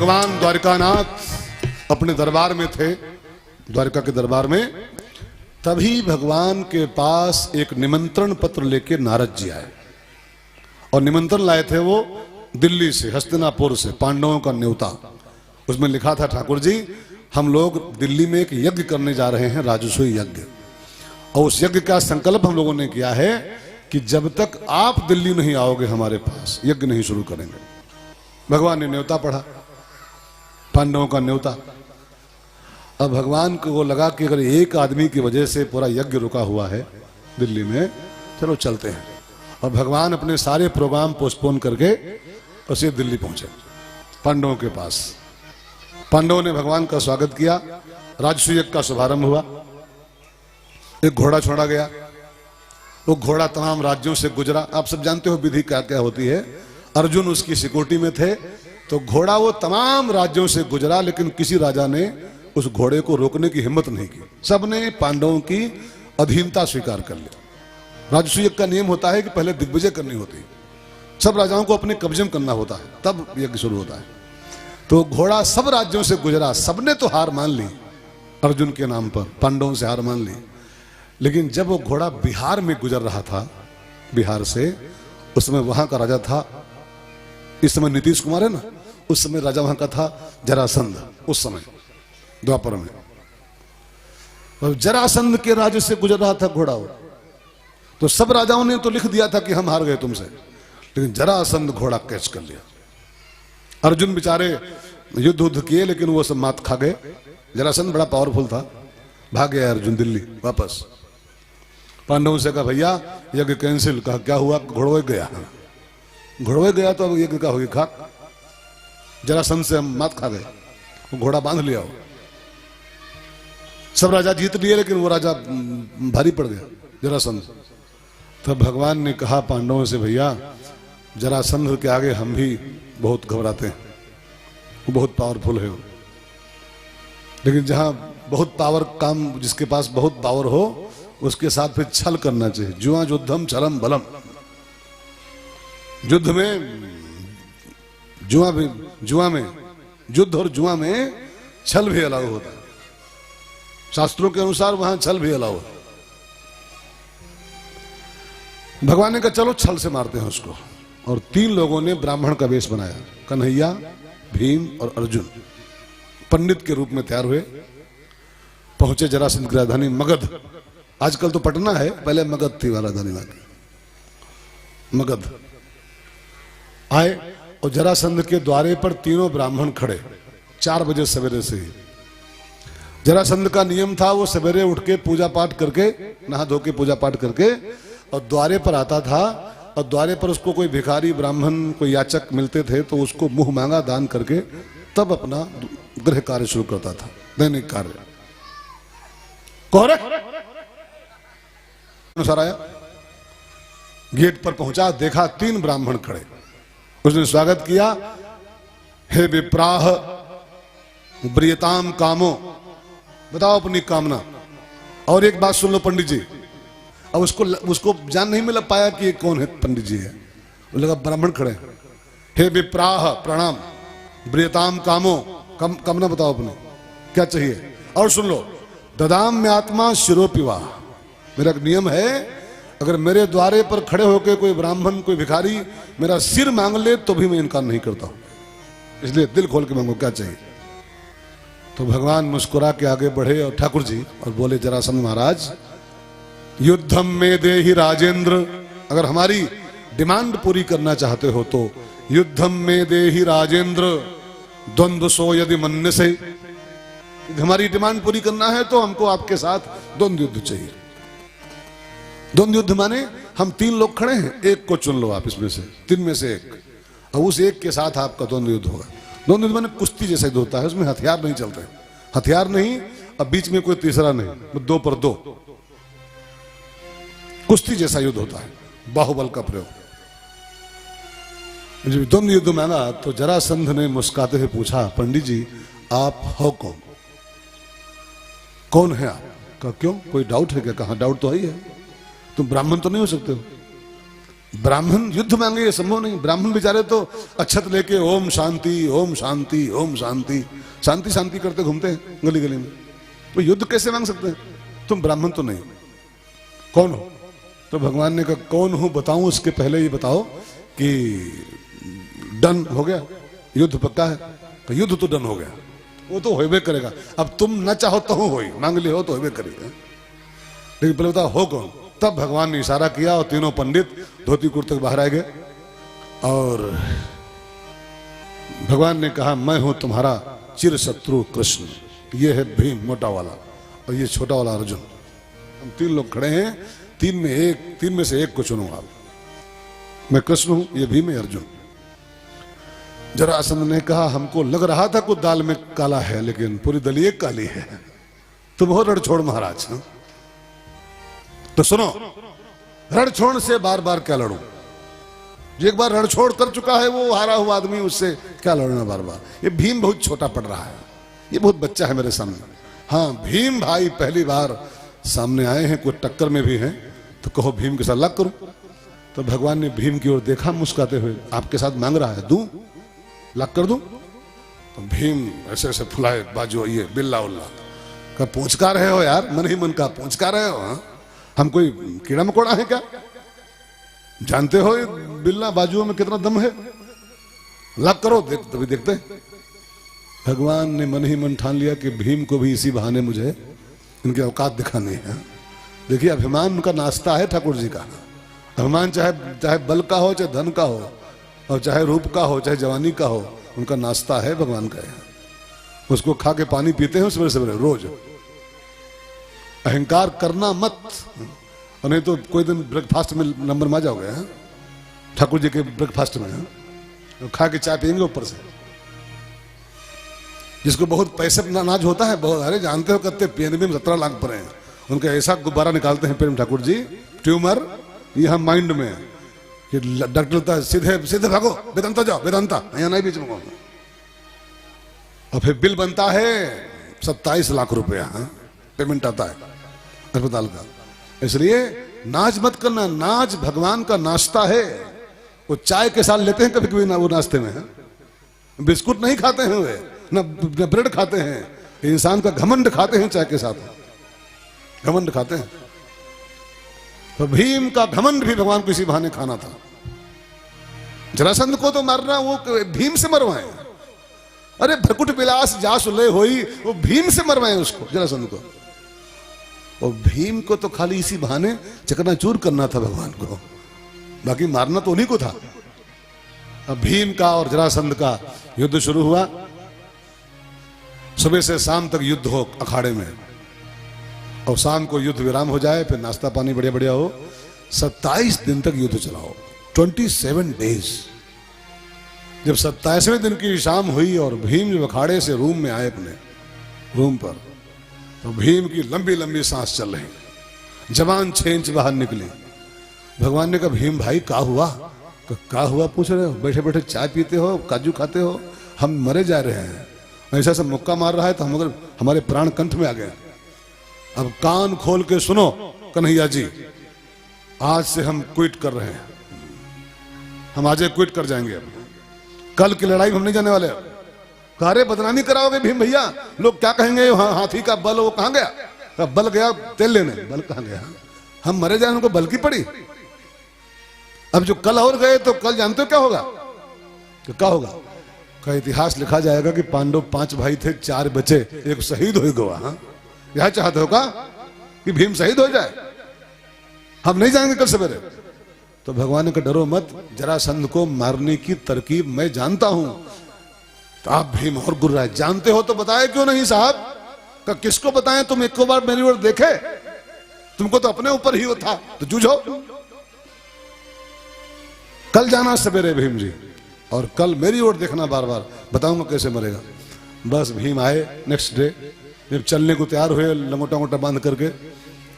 भगवान द्वारिकानाथ अपने दरबार में थे, द्वारिका के दरबार में, तभी भगवान के पास एक निमंत्रण पत्र लेके नारद जी आए। और निमंत्रण लाए थे वो दिल्ली से, हस्तिनापुर से, पांडवों का न्योता। उसमें लिखा था, ठाकुर जी हम लोग दिल्ली में एक यज्ञ करने जा रहे हैं, राजसूय यज्ञ। और उस यज्ञ का संकल्प हम लोगों ने किया है कि जब तक आप दिल्ली नहीं आओगे हमारे पास, यज्ञ नहीं शुरू करेंगे। भगवान ने न्योता पढ़ा, पांडवों का न्योता। अब भगवान को लगा कि अगर एक आदमी की वजह से पूरा यज्ञ रुका हुआ है दिल्ली में, चलो चलते हैं। और भगवान अपने सारे प्रोग्राम पोस्टपोन करके उसे दिल्ली पहुंचे, पांडवों के पास। पांडवों ने भगवान का स्वागत किया, राजसूय यज्ञ का शुभारंभ हुआ। एक घोड़ा छोड़ा गया, वो घोड़ा तमाम राज्यों से गुजरा। आप सब जानते हो विधि क्या क्या होती है। अर्जुन उसकी सिक्योरिटी में थे, तो घोड़ा वो तमाम राज्यों से गुजरा, लेकिन किसी राजा ने उस घोड़े को रोकने की हिम्मत नहीं की। सबने पांडवों की अधीनता स्वीकार कर ली। राजसूय का नियम होता है कि पहले दिग्विजय करनी होती है, सब राजाओं को अपने कब्जे में करना होता है, तब यज्ञ शुरू होता है। तो घोड़ा सब राज्यों से गुजरा, सबने तो हार मान ली अर्जुन के नाम पर, पांडवों से हार मान ली। लेकिन जब वो घोड़ा बिहार में गुजर रहा था, बिहार से, उस समय वहां का राजा था, इस समय नीतीश कुमार है ना, उस समय राजा वहां का था जरासंध, उस समय द्वापर में। और जरासंध के राज्य से गुजर रहा था घोड़ा वो। तो सब राजाओं ने तो लिख दिया था कि हम हार गए तुमसे, लेकिन जरासंध घोड़ा कैच कर लिया। अर्जुन बेचारे युद्ध किए, लेकिन वो सब मात खा गए। जरासंध बड़ा पावरफुल था, भाग गया अर्जुन दिल्ली वापस। पांडवों से कहा भैया यज्ञ कैंसिल। कहा क्या हुआ? घोड़वे गया। घोड़वे गया तो अब यज्ञ का होगी खाक। जरासंध से हम मात खा गए, वो घोड़ा बांध लिया हो। सब राजा जीत लिए, लेकिन वो राजा भारी पड़ गया जरासंध। तब भगवान ने कहा पांडवों से, भैया जरासंध के आगे हम भी बहुत घबराते हैं, वो बहुत पावरफुल है वो। लेकिन जहां बहुत पावर काम, जिसके पास बहुत पावर हो, उसके साथ फिर छल करना चाहिए। जुआ युद्धम छलम बलम। युद्ध में, जुआ में, युद्ध और जुआ में छल भी अलाउ होता है। शास्त्रों के अनुसार वहां छल भी अलाउ है। भगवान ने कहा चलो छल से मारते हैं उसको। और 3 लोगों ने ब्राह्मण का वेश बनाया, कन्हैया, भीम और अर्जुन, पंडित के रूप में तैयार हुए। पहुंचे जरासंध की राजधानी मगध। आजकल तो पटना है, पहले मगध थी राजधानी वहां की, मगध। आए और जरासंध के द्वारे पर 3 ब्राह्मण खड़े, 4 बजे सवेरे से ही। जरासंध का नियम था, वो सवेरे उठ के पूजा पाठ करके, नहा धो के पूजा पाठ करके, और द्वारे पर आता था। और द्वारे पर उसको कोई भिखारी, ब्राह्मण, कोई याचक मिलते थे तो उसको मुंह मांगा दान करके तब अपना गृह कार्य शुरू करता था, दैनिक कार्य। अनुसार आया, गेट पर पहुंचा, देखा 3 ब्राह्मण खड़े। उसने स्वागत किया, हे विप्राह ब्रियताम कामो, बताओ अपनी कामना। और एक बात सुन लो पंडित जी। अब उसको जान नहीं मिल पाया कि ये कौन है, पंडित जी है। वो लगा ब्राह्मण खड़े। हे विप्राह प्रणाम, ब्रियताम कामो, कामना बताओ अपनी, क्या चाहिए। और सुन लो, ददाम में आत्मा शिरोपिवा, मेरा नियम है, अगर मेरे द्वारे पर खड़े होकर कोई ब्राह्मण, कोई भिखारी मेरा सिर मांग ले तो भी मैं इनकार नहीं करता हूं, इसलिए दिल खोल के मांगो क्या चाहिए। तो भगवान मुस्कुरा के आगे बढ़े और ठाकुर जी और बोले, जरासंध महाराज युद्धम में देहि राजेंद्र, अगर हमारी डिमांड पूरी करना चाहते हो तो युद्धम में देहि राजेंद्र द्वंद्व सो यदि मन्य से, हमारी डिमांड पूरी करना है तो हमको आपके साथ द्वंद्व युद्ध चाहिए। द्वंद्व युद्ध माने हम 3 लोग खड़े हैं, एक को चुन लो आप इसमें से, 3 में से एक, और उस एक के साथ आपका द्वंद्व युद्ध होगा। द्वंद्व युद्ध माने कुश्ती जैसा युद्ध होता है, उसमें हथियार नहीं चलते, हथियार नहीं, अब बीच में कोई तीसरा नहीं, 2 पर 2, कुश्ती जैसा युद्ध होता है, बाहुबल का प्रयोग। जब द्वंद्व युद्ध मांगा तो जरासंध ने मुस्कुराते हुए पूछा, पंडित जी आप हो कौन? कौन है आप? कहा क्यों, कोई डाउट है क्या? कहा डाउट तो ही है, तुम ब्राह्मण तो नहीं हो सकते हो। ब्राह्मण युद्ध मांगे ये संभव नहीं। ब्राह्मण बेचारे तो अक्षत लेके ओम शांति ओम शांति ओम शांति शांति शांति करते घूमते हैं गली गली में। तो युद्ध कैसे मांग सकते हैं? तुम ब्राह्मण तो नहीं, कौन हो? तो भगवान ने कहा कौन हूं बताऊं, उसके पहले ये बताओ कि डन हो गया, युद्ध पक्का है? तो युद्ध तो डन हो गया, वो तो होबे करेगा। अब तुम न चाहो तो हो, मांग ली हो तो होबे करेगा, लेकिन पहले बताओ हो कौन? तब भगवान ने इशारा किया और तीनों पंडित धोती कुर्ते बाहर आ गए और भगवान ने कहा मैं हूं तुम्हारा चिर शत्रु कृष्ण, ये है भीम मोटा वाला और ये छोटा वाला अर्जुन। हम तीन लोग खड़े हैं, तीन में से एक को चुनूंगा। मैं कृष्ण हूं, ये भीम है, अर्जुन। जरासंध ने कहा हमको लग रहा था कुछ दाल में काला है, लेकिन पूरी दलिए काली है। तुम हो रणछोड़ महाराज। तो सुनो, रणछोड़ से बार बार क्या लड़ूं? जो एक बार रणछोड़ कर चुका है वो हारा हुआ आदमी, उससे क्या लड़ना बार बार? ये भीम बहुत छोटा पड़ रहा है, ये बहुत बच्चा है मेरे सामने। हाँ, भीम भाई पहली बार सामने आए हैं, कोई टक्कर में भी हैं, तो कहो भीम के साथ लग करूं। तो भगवान ने भीम की ओर देखा मुस्कुराते हुए, आपके साथ मांग रहा है, दूं, लग कर दूं? तो भीम ऐसे ऐसे फुलाए बाजू, ये बिल्ला उल्ला का पूछका रहे हो यार, मन ही मन का पूछका रहे हो? हाँ? हम कोई कीड़ा मकोड़ा है क्या? जानते हो बिल्ला बाजुओं में कितना दम है? लग करो, तभी देखते हैं। भगवान ने मन ही मन ठान लिया कि भीम को भी इसी बहाने मुझे इनकी औकात दिखानी है। देखिए, अभिमान उनका नाश्ता है ठाकुर जी का। अभिमान चाहे बल का हो, चाहे धन का हो, और चाहे रूप का हो, चाहे जवानी का हो, उनका नाश्ता है भगवान का। उसको खा के पानी पीते हैं सवेरे सवेरे रोज। अहंकार करना मत, और नहीं तो कोई दिन ब्रेकफास्ट में नंबर में आ जाओगे ठाकुर जी के ब्रेकफास्ट में। तो खा के चाय पियेंगे ऊपर से। जिसको बहुत पैसे नाज होता है, बहुत, अरे जानते हो कत्ते पीएनबी में 17 लाख पड़े हैं, उनका ऐसा गुब्बारा निकालते हैं प्रेम ठाकुर जी, ट्यूमर यहाँ माइंड में कि डॉक्टर बोलता है सीधे सीधे भागो, वेदांता जाओ, वेदांता यहाँ नहीं बीच में। और फिर बिल बनता है 27 लाख रुपया, पेमेंट आता है अस्पताल का। इसलिए नाच मत करना, नाच भगवान का नाश्ता है। वो चाय के साथ लेते हैं कभी कभी ना, वो नाश्ते में बिस्कुट नहीं खाते हैं वे, ना ब्रेड खाते हैं। इंसान का घमंड खाते हैं चाय के साथ, घमंड खाते हैं। तो भीम का घमंड भी भगवान को इसी बहाने खाना था। जरासंध को तो मारना वो भीम से मरवाए। अरे भ्रकुट विलास जासुले होई, वो भीम से मरवाए उसको, जरासंध को। और भीम को तो खाली इसी बहाने चकनाचूर करना था भगवान को, बाकी मारना तो उन्हीं को था। अब भीम का और जरासंध का युद्ध शुरू हुआ। सुबह से शाम तक युद्ध हो अखाड़े में, और शाम को युद्ध विराम हो जाए, फिर नाश्ता पानी बढ़िया बढ़िया हो। 27 दिन तक युद्ध चलाओ, 27 डेज। जब 27वें दिन की शाम हुई और भीम जब अखाड़े से रूम में आए अपने रूम पर, तो भीम की लंबी लंबी सांस चल रही, जबान 6 इंच बाहर निकली। भगवान ने कहा भीम भाई क्या हुआ? तो क्या हुआ पूछ रहे हो? बैठे बैठे चाय पीते हो, काजू खाते हो, हम मरे जा रहे हैं। ऐसा सब मुक्का मार रहा है तो हम हमारे प्राण कंठ में आ गए। अब कान खोल के सुनो कन्हैया जी, आज से हम क्विट कर रहे हैं, हम आज क्विट कर जाएंगे। कल की लड़ाई में हम नहीं जाने वाले। कारे बदनामी कराओगे भीम भैया, लोग क्या कहेंगे? हाथी का बल वो कहां गया? बल गया तेल लेने, बल कहां गया? हम मरे जाए, उनको बल की पड़ी। अब जो कल और गए, तो कल जानते हो क्या होगा? तो क्या होगा? का इतिहास लिखा जाएगा कि पांडव 5 भाई थे, 4 बचे, एक शहीद हो गया। हाँ, यह चाहते हो का कि भीम शहीद हो जाए? हम नहीं जाएंगे कल सवेरे। तो भगवान का डरो मत, जरासंध को मारने की तरकीब मैं जानता हूं। तो आप भीम और गुर्रा जानते हो तो बताए क्यों नहीं साहब? का किसको बताएं? तुम एक बार मेरी ओर देखे, तुमको तो अपने ऊपर ही वो था, तो जूझो। कल जाना सवेरे भीम जी, और कल मेरी ओर देखना बार बार, बताऊंगा कैसे मरेगा। बस भीम आए नेक्स्ट डे, जब चलने को तैयार हुए लंगोटा मोटा बांध करके,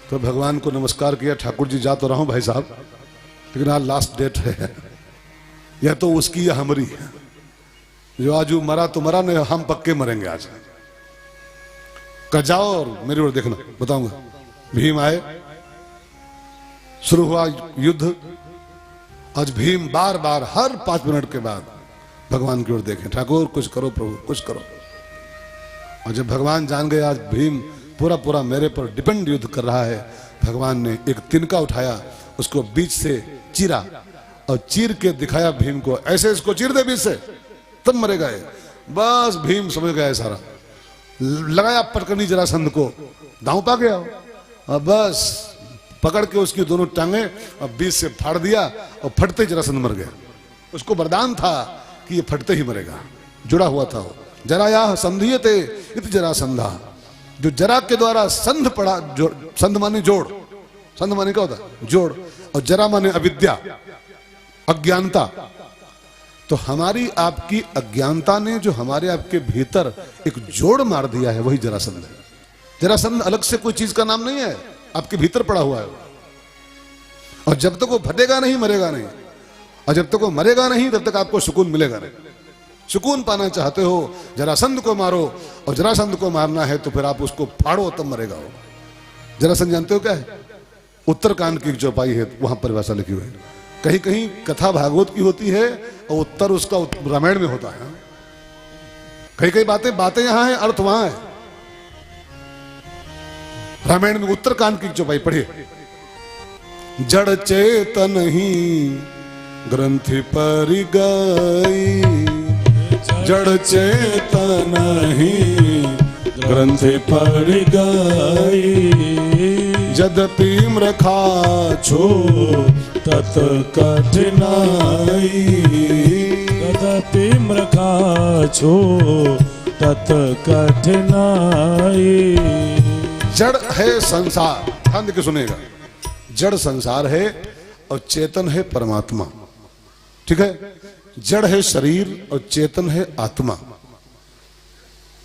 तो भगवान को नमस्कार किया। ठाकुर जी जा तो रहा हूं भाई साहब, लेकिन आज लास्ट डेट है, या तो उसकी या हमारी। जो आज मरा तो मरा, नहीं हम पक्के मरेंगे आज। का जाओ और मेरी ओर देखना, बताऊंगा। भीम आए, शुरू हुआ युद्ध, आज भीम बार बार हर 5 मिनट के बाद भगवान की ओर देखें, ठाकुर कुछ करो प्रभु कुछ करो। और जब भगवान जान गए आज भीम पूरा पूरा मेरे पर डिपेंड युद्ध कर रहा है, भगवान ने एक तिनका उठाया, उसको बीच से चीरा और चीर के दिखाया भीम को, ऐसे इसको चीर दे बीच से तब मरेगा ये। बस भीम समझ गया सारा, लगाया पटकनी जरासंध को, दांव पा गया और बस पकड़ के उसकी दोनों टांगे और बीच से फाड़ दिया और फटते जरासंध मर गया। उसको वरदान था कि ये फटते ही मरेगा, जुड़ा हुआ था वो। जराया संधियते इत जरासंधा, जो जरा के द्वारा संध पड़ा, संध माने जोड़, संध माने क्या होता जोड़, और जरा माने अविद्या अज्ञानता। तो हमारी आपकी अज्ञानता ने जो हमारे आपके भीतर एक जोड़ मार दिया है, वही जरासंध है। जरासंध अलग से कोई चीज का नाम नहीं है, आपके भीतर पड़ा हुआ है। और जब तक वो फटेगा नहीं मरेगा नहीं, और जब तक वो मरेगा नहीं तब तक आपको सुकून मिलेगा नहीं। सुकून पाना चाहते हो जरासंध को मारो, और जरासंध को मारना है तो फिर आप उसको फाड़ो तब मरेगा वो। जरासंध जानते हो क्या है? उत्तरकांड की एक चौपाई है, वहां परिभाषा लिखी हुई है। कहीं कहीं कथा भागवत की होती है और उत्तर उसका रामायण में होता है। कई कई बातें यहां हैं, अर्थ वहां है। रामायण में उत्तरकांड की चौपाई पढ़िए। जड़ चेतन ही ग्रंथि पर गई, जड़ चेतन ही ग्रंथि पर गई, यद्यपि मृखा छो तत कठिनाई, यद्यपि मृखा छो तत कठिनाई। जड़ है संसार, ध्यान देके सुनेगा। जड़ संसार है और चेतन है परमात्मा, ठीक है। जड़ है शरीर और चेतन है आत्मा।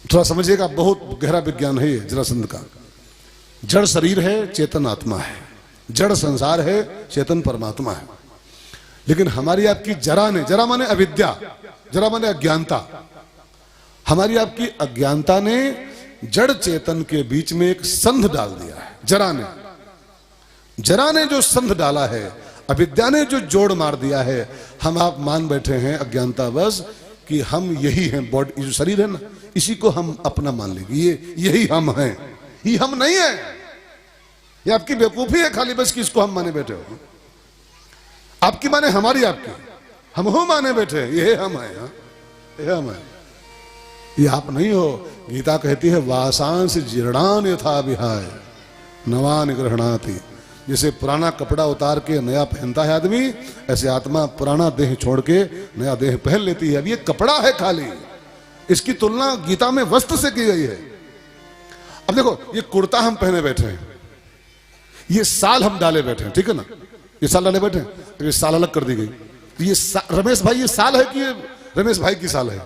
थोड़ा समझिएगा, बहुत गहरा विज्ञान है ये जरासंध का। जड़ शरीर है, चेतन आत्मा है। जड़ संसार है, चेतन परमात्मा है। लेकिन हमारी आपकी जरा ने, जरा माने अविद्या, जरा माने अज्ञानता, हमारी आपकी अज्ञानता ने जड़ चेतन के बीच में एक संध डाल दिया है। जरा ने जो संध डाला है, अविद्या ने जो जोड़ मार दिया है, हम आप मान बैठे हैं अज्ञानता बस कि हम यही हैं। बॉडी जो शरीर है ना, इसी को हम अपना मान लेंगे, यही हम हैं। ये हम नहीं है, ये आपकी बेवकूफी है खाली बस कि इसको हम माने बैठे हो। आपकी माने हमारी, आपकी हम हो माने बैठे, ये हम है, ये हम है, ये आप नहीं हो। गीता कहती है वासांस जीर्णान यथा विहाय नवान ग्रहणाति। जैसे पुराना कपड़ा उतार के नया पहनता है आदमी, ऐसे आत्मा पुराना देह छोड़ के नया देह पहन लेती है। अब ये कपड़ा है खाली, इसकी तुलना गीता में वस्त्र से की गई है। अब देखो, ये कुर्ता हम पहने बैठे हैं, ये साल हम डाले बैठे हैं, ठीक है ना, ये साल डाले बैठे हैं, तो ये साल अलग कर दी गई। तो ये रमेश भाई ये साल है कि ये रमेश भाई की साल है?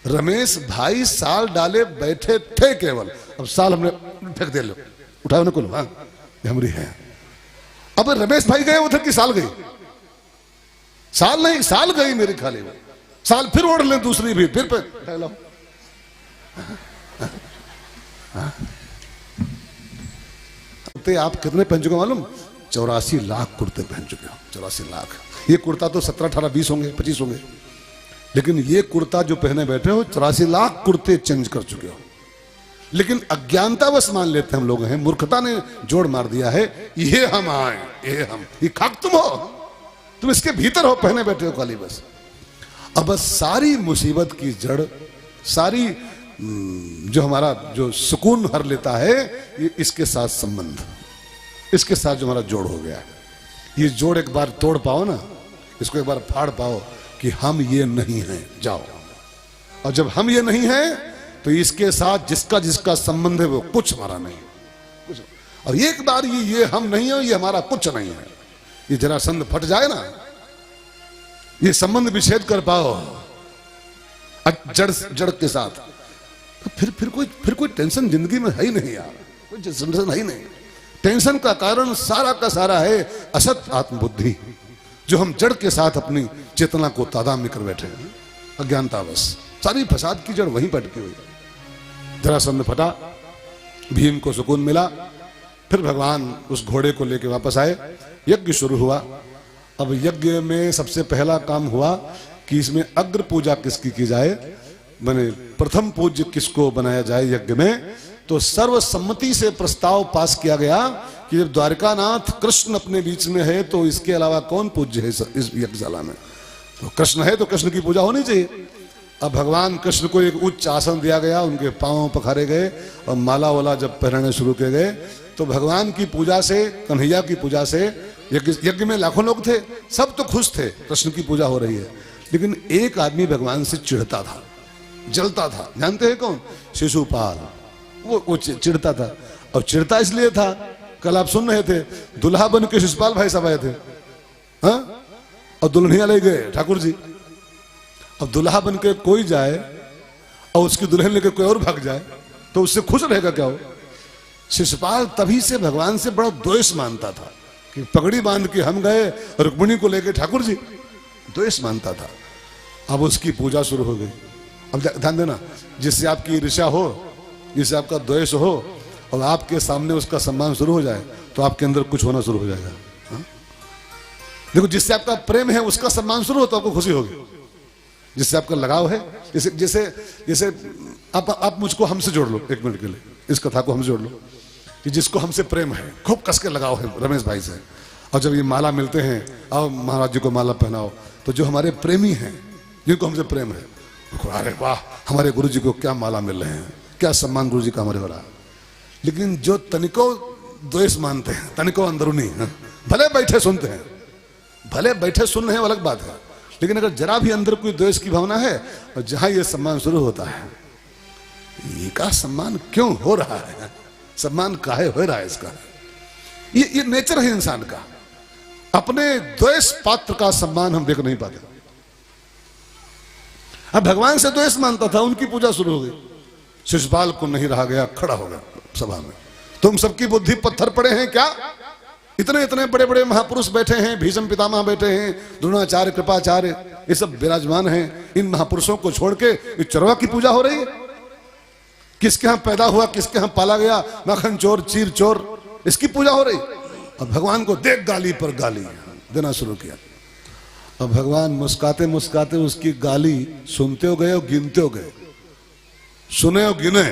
रमेश भाई साल डाले बैठे थे केवल, अब साल हमने फेंक दे, लो उठाओ ना कुल, हाँ हमारी है। अब रमेश भाई गए उधर की साल गई, साल नहीं साल गई मेरी खाली में, साल फिर ओढ़ लें दूसरी भी, फिर पे आप कितने पहन चुके मालूम? 84 लाख कुर्ते पहन चुके हो, 84 लाख। ये कुर्ता तो 17, 18, 20 होंगे, 25 होंगे, लेकिन ये कुर्ता जो पहने बैठे हो 84 लाख कुर्ते चेंज कर चुके हो। लेकिन अज्ञानता बस मान लेते हम लोग हैं, मूर्खता ने जोड़ मार दिया है, ये हम आए, ये हम, ये खाक तुम हो, तुम इसके भीतर हो, पहने बैठे हो खाली बस। अब बस सारी मुसीबत की जड़, सारी जो हमारा जो सुकून हर लेता है, ये इसके साथ संबंध, इसके साथ जो हमारा जोड़ हो गया है। ये जोड़ एक बार तोड़ पाओ ना, इसको एक बार फाड़ पाओ कि हम ये नहीं हैं, जाओ। और जब हम ये नहीं हैं तो इसके साथ जिसका जिसका संबंध है वो कुछ हमारा नहीं, कुछ। और एक बार ये हम नहीं है, ये हमारा कुछ नहीं है, ये जरासंध फट जाए ना, ये संबंध विच्छेद कर पाओ जड़ जड़ के साथ, तो फिर कोई टेंशन जिंदगी में है ही नहीं यार, कोई टेंशन है ही नहीं। टेंशन का कारण सारा का सारा है असत आत्मबुद्धि, जो हम जड़ के साथ अपनी चेतना को तादाद कर बैठे हैं, अज्ञानता बस। सारी फसाद की जड़ वहीं पटकी हुई है। जरासंध फटा, भीम को सुकून मिला, फिर भगवान उस घोड़े को लेकर वापस आए, यज्ञ शुरू हुआ अब यज्ञ में सबसे पहला काम हुआ कि इसमें अग्र पूजा किसकी की जाए, माने प्रथम पूज्य किसको बनाया जाए यज्ञ में। तो सर्वसम्मति से प्रस्ताव पास किया गया कि जब द्वारकानाथ कृष्ण अपने बीच में है तो इसके अलावा कौन पूज्य है इस यज्ञशाला में। तो कृष्ण है तो कृष्ण की पूजा होनी चाहिए। अब भगवान कृष्ण को एक उच्च आसन दिया गया, उनके पांव पखारे गए और माला वाला जब पहनाने शुरू किए गए तो भगवान की पूजा से, कन्हैया की पूजा से, यज्ञ में लाखों लोग थे, सब तो खुश थे, कृष्ण की पूजा हो रही है। लेकिन एक आदमी भगवान से चिढ़ता था, जलता था। जानते हैं कौन? शिशुपाल। वो चिढ़ता था। और चिढ़ता इसलिए था, कल आप सुन रहे थे, दुल्हा बन के शिशुपाल भाई साहब आए थे, हाँ? और दुल्हनिया ले गए ठाकुर जी। अब दुल्हा बन के कोई जाए और उसकी दुल्हन लेकर कोई और भाग जाए तो उससे खुश रहेगा क्या हो? शिशुपाल तभी से भगवान से बड़ा द्वेष मानता था कि पगड़ी बांध के हम गए, रुक्मिणी को लेकर ठाकुर जी, द्वेष मानता था। अब उसकी पूजा शुरू हो गई। अब ध्यान देना, जिससे आपकी ईर्ष्या हो, जिससे आपका द्वेष हो और आपके सामने उसका सम्मान शुरू हो जाए तो आपके अंदर कुछ होना शुरू हो जाएगा। हाँ? देखो, जिससे आपका प्रेम है उसका सम्मान शुरू हो तो आपको खुशी होगी। जिससे आपका लगाव है, जैसे जैसे जैसे आप मुझको हमसे जोड़ लो एक मिनट के लिए, इस कथा को हमसे जोड़ लो कि जिसको हमसे प्रेम है, खूब कस के लगाव है रमेश भाई से, और जब ये माला मिलते हैं, आओ महाराज जी को माला पहनाओ, तो जो हमारे प्रेमी हैं, जिनको हमसे प्रेम है, अरे वाह हमारे गुरु जी को क्या माला मिल रहे हैं, क्या सम्मान गुरु जी का हमारे हो रहा है। लेकिन जो तनिको द्वेष मानते हैं, तनिको अंदरूनी, भले बैठे सुनते हैं, भले बैठे सुन रहे हैं अलग बात है, लेकिन अगर जरा भी अंदर कोई द्वेष की भावना है और जहां ये सम्मान शुरू होता है, ये का सम्मान क्यों हो रहा है, सम्मान काहे हो रहा है इसका, ये नेचर है इंसान का। अपने द्वेष पात्र का सम्मान हम देख नहीं पाते। अब भगवान से द्वेष मानता था, उनकी पूजा शुरू हो गई। शिशुपाल को नहीं रहा गया, खड़ा हो गया सभा में, तुम सबकी बुद्धि पत्थर पड़े हैं क्या? इतने इतने बड़े बड़े महापुरुष बैठे हैं, भीष्म पितामह बैठे हैं, द्रोणाचार्य, कृपाचार्य, ये सब विराजमान हैं। इन महापुरुषों को छोड़ के इस चरवा की पूजा हो रही है। किसके यहां पैदा हुआ, किसके यहां पाला गया, माखन चोर, चीर चोर, इसकी पूजा हो रही। अब भगवान को देख गाली पर गाली देना शुरू किया। अब भगवान मुस्काते मुस्काते उसकी गाली सुनते हो गए और गिनते हो गए, सुने और गिने,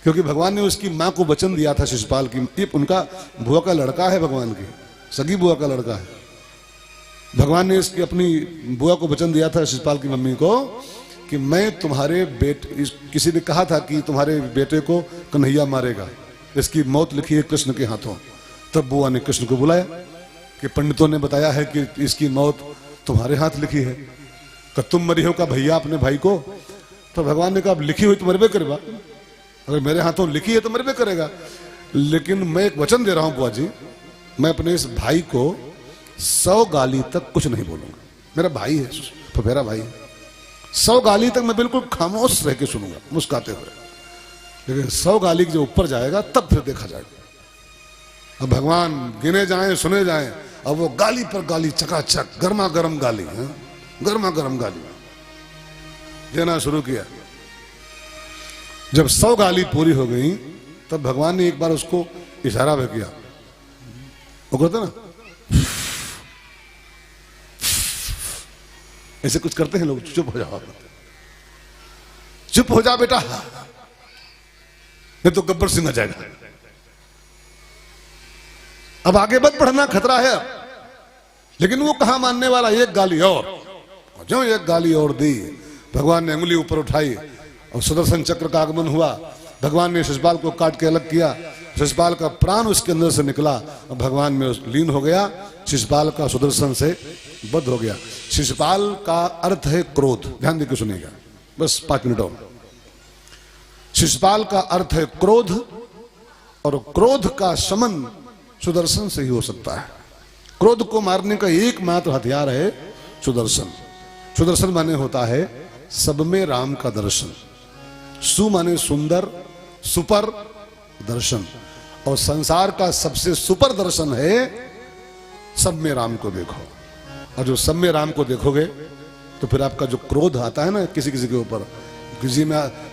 क्योंकि भगवान ने उसकी मां को वचन दिया था शिशुपाल की, ये उनका बुआ का लड़का है, भगवान की सगी बुआ का लड़का है। भगवान ने इसकी अपनी बुआ को वचन दिया था, शिशुपाल की मम्मी को, कि मैं तुम्हारे बेटे, किसी ने कहा था कि तुम्हारे बेटे को कन्हैया मारेगा, इसकी मौत लिखी है कृष्ण के हाथों। तब बुआ ने कृष्ण को बुलाया कि पंडितों ने बताया है कि इसकी मौत तुम्हारे हाथ लिखी है, कि तुम मरी हो का भैया अपने भाई को। तो भगवान ने कहा लिखी हुई तो मरबे करेगा, अगर मेरे हाथों लिखी है तो मरबे करेगा, लेकिन मैं एक वचन दे रहा हूं बुआ जी, मैं अपने इस भाई को 100 गाली तक कुछ नहीं बोलूंगा। मेरा भाई है, फफेरा भाई है, 100 गाली तक मैं बिल्कुल खामोश रह के सुनूंगा मुस्कुराते हुए, लेकिन 100 गाली के जो ऊपर जाएगा तब फिर देखा जाएगा। अब भगवान गिने जाएं, सुने जाएं, अब वो गाली पर गाली, चकाचक गर्मा गर्म गाली, गर्मा गर्म गाली देना शुरू किया। जब 100 गाली पूरी हो गई तब भगवान ने एक बार उसको इशारा भी किया, वो करते ना ऐसे कुछ करते हैं लोग, चुप हो जाओ, चुप हो जा बेटा, नहीं तो गब्बर सिंह आ जाएगा। अब आगे मत बढ़ना, खतरा है। लेकिन वो कहां मानने वाला, एक गाली और, जो एक गाली और दी, भगवान ने उंगली ऊपर उठाई और सुदर्शन चक्र का आगमन हुआ। भगवान ने शिशुपाल को काट के अलग किया, शिशुपाल का प्राण उसके अंदर से निकला और भगवान में लीन हो गया। शिशुपाल का सुदर्शन से बद्ध हो गया। शिशुपाल का अर्थ है क्रोध, ध्यान देकर सुनिएगा, बस 5 मिनट और। शिशुपाल का अर्थ है क्रोध, और क्रोध का शमन सुदर्शन से ही हो सकता है। क्रोध को मारने का एकमात्र हथियार है सुदर्शन। सुदर्शन माने होता है सब में राम का दर्शन, सु माने सुंदर, सुपर दर्शन, और संसार का सबसे सुपर दर्शन है सब में राम को देखो। और जो सब में राम को देखोगे तो फिर आपका जो क्रोध आता है ना किसी किसी के ऊपर,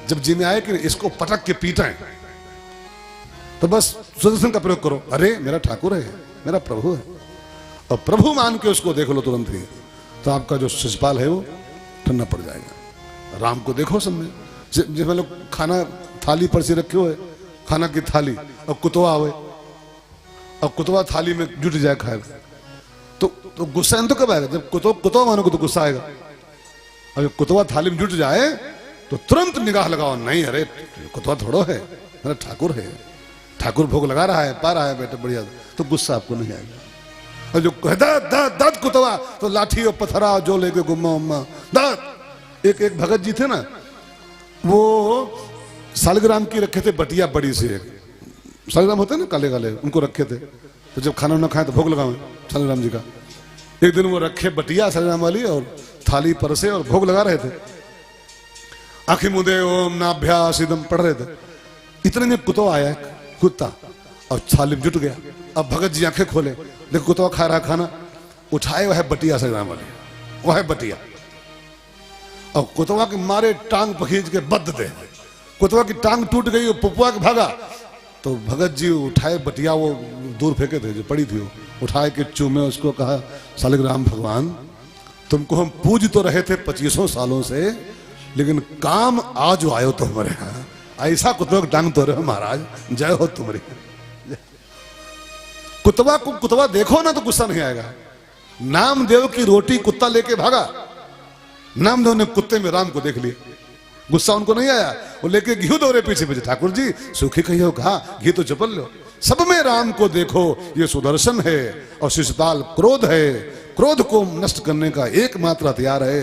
जब जी में आए कि इसको पटक के पीटें, तो बस सुदर्शन का प्रयोग करो, अरे मेरा ठाकुर है, मेरा प्रभु है। और प्रभु मान के उसको देख लो तुरंत ही, तो आपका जो शिषपाल है वो ठंडा पड़ जाएगा। राम को देखो सबने, जिसमें लोग खाना थाली पर से रखे हुए, खाना की थाली, और कुतवा आवे और कुतवा थाली में जुट जाए खाएगा, तो गुस्सा तो कब आएगा? जब कुतवा मानो को तो गुस्सा आएगा। और जब कुतवा थाली में जुट जाए तो तुरंत निगाह लगाओ, नहीं अरे कुतवा थोड़ो है, अरे ठाकुर है, ठाकुर भोग लगा रहा है, पा रहा है बेटा बढ़िया, तो गुस्सा आपको नहीं आएगा। और जो दाद कुतवा, तो लाठी और पत्थरा जो लेके गुम्मा उम्मा दाद। एक भगत जी थे ना, वो सालग्राम की रखे थे बटिया बड़ी से, सालग्राम होते ना काले काले, उनको रखे थे। तो जब खाना ना खाए तो भोग लगाओ सालग्राम जी का। एक दिन वो रखे बटिया सालग्राम वाली और थाली परसे और भोग लगा रहे थे, आंखें मुदे ओम नाभ्यास एकदम पढ़ रहे थे। इतने में कुतवा आया, कुत्ता, और थाली में जुट गया। अब भगत जी आंखें खोले, देखो कुतवा खा रहा खाना, उठाए वह बटिया सालग्राम वाली, वह बटिया, और कुतवा के मारे टांग पखींच के बद दे, कुतवा की टांग टूट गई, पुपुआ के भागा। तो भगत जी उठाए बटिया, वो दूर फेंके थे जो पड़ी थी, वो उठाए के चूमे उसको, कहा सालग्राम भगवान तुमको हम पूज तो रहे थे 2500 सालों से, लेकिन काम आज आयो तो हमारे यहाँ, ऐसा कुतवा टांग तो रहे महाराज, जय हो तुम्हारी। कुतवा को कुतवा देखो ना तो गुस्सा नहीं आएगा। नामदेव की रोटी कुत्ता लेके भागा, नामदेव ने कुत्ते में राम को देख लिया, गुस्सा उनको नहीं आया, वो लेके घी दौरे पीछे पीछे, ठाकुर जी सूखी कही हो, कहा घी तो चपल लो। सब में राम को देखो, ये सुदर्शन है, और शिषपाल क्रोध है, क्रोध को नष्ट करने का एकमात्र हथियार है।